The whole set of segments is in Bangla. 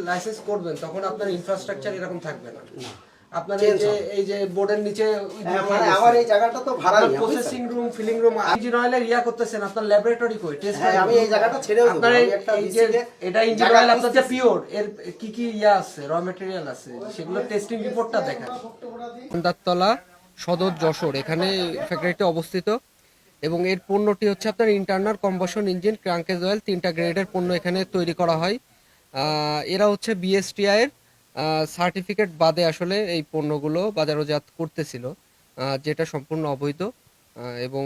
লাইসেন্স করবেন তখন আপনার ইনফ্রাস্ট্রাকচার এরকম থাকবে না। আপনার এই যে বোর্ডের নিচে মানে আমার এই জায়গাটা তো ভাড়া নেই, processing room, filling room, engine অয়েলের করতেছেন, আপনার ল্যাবরেটরি কই টেস্ট? আমি এই জায়গাটা ছেড়েও দেব। আপনার এই যে এটা ইঞ্জিন অয়েল আপনার যে পিওর, এর কি কি আছে, র ম্যাটেরিয়াল আছে, সেগুলো টেস্টিং রিপোর্টটা দেখেন। দাঁততলা সদর যশোর, এখানে ফ্যাক্টরিটি অবস্থিত এবং এর পণ্যটি হচ্ছে আপনার ইন্টারনাল কম্বাসন ইঞ্জিন, ক্র্যাঙ্কেজ অয়েল, 3টা গ্রেডের পণ্য এখানে তৈরি করা হয়। এরা হচ্ছে বিএসটিআই এর সার্টিফিকেট বাদে আসলে এই পণ্যগুলো বাজারজাত করতেছিল, যেটা সম্পূর্ণ অবৈধ এবং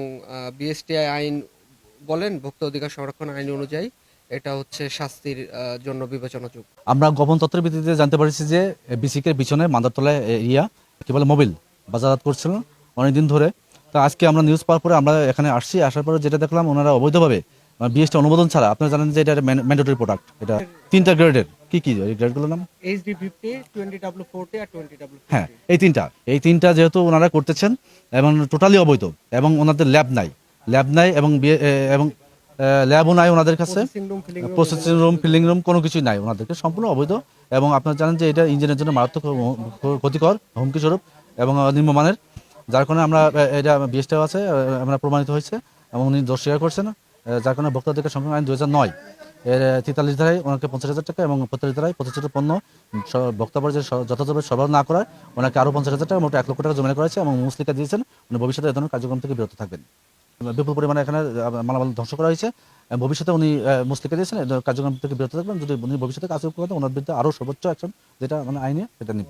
বিএসটিআই আইন বলেন, ভোক্তা অধিকার সংরক্ষণ আইন অনুযায়ী এটা হচ্ছে শাস্তির জন্য বিবেচনাযোগ্য। আমরা গোপন তথ্যের ভিত্তিতে জানতে পারছি যে বিসিকের পিছনে মাদারতলা এরিয়া কি বলে মোবিল বাজারজাত করছিল অনেকদিন ধরে। তো আজকে আমরা নিউজ পাওয়ার পরে আমরা এখানে আসছি, আসার পরে যেটা দেখলাম ওনারা অবৈধভাবে বিএসটি অনুমোদন ছাড়া, আপনারা জানেন যে এটা ম্যান্ডেটরি প্রোডাক্ট, এটা 3টা গ্রেডের। কি কি এই গ্রেডগুলোর নাম? HD50, 20W40 আর 20W50। হ্যাঁ, এই তিনটা যেহেতু ওনারা করতেছেন এবং টোটালি অবৈধ এবং ওনাদের ল্যাব নাই এবং ল্যাবও নাই ওনাদের কাছে, প্রসেসিং রুম, ফিলিং রুম কোনো কিছুই নাই ওনাদেরকে, সম্পূর্ণ অবৈধ। এবং আপনারা জানেন যে এটা ইঞ্জিনের জন্য মারাত্মক ক্ষতিকর, হুমকি স্বরূপ এবং নিম্নমানের, যার কারণে আমরা এটা বিএসটিআই আছে আমরা প্রমাণিত হয়েছে এবং উনি দোষ স্বীকার করছেন। যার কারণে ভোক্তা অধিকার সংরক্ষণ আইন 2009 এর 43 ধারায় ওনাকে 50,000 টাকা এবং 45 ধারায় প্রতিষ্ঠিত পণ্য ভোক্তা পর্যায়ে যথাযথভাবে সরবরাহ না করায় ওনাকে আরও 50,000 টাকা, মোট 1 লক্ষ টাকা জরিমানা করেছে এবং মুচলেকা দিয়েছেন উনি ভবিষ্যতে এ ধরনের কার্যক্রম থেকে বিরত থাকবেন। বিপুল পরিমাণে এখানে মালামাল ধ্বংস করা হয়েছে, ভবিষ্যতে উনি মুচলেকা দিয়েছেন কার্যক্রম থেকে বিরত থাকবেন। যদি উনি ভবিষ্যতে কাজ করেন ওনার বিরুদ্ধে আরও সর্বোচ্চ অ্যাকশন যেটা মানে আইনে সেটা নিব।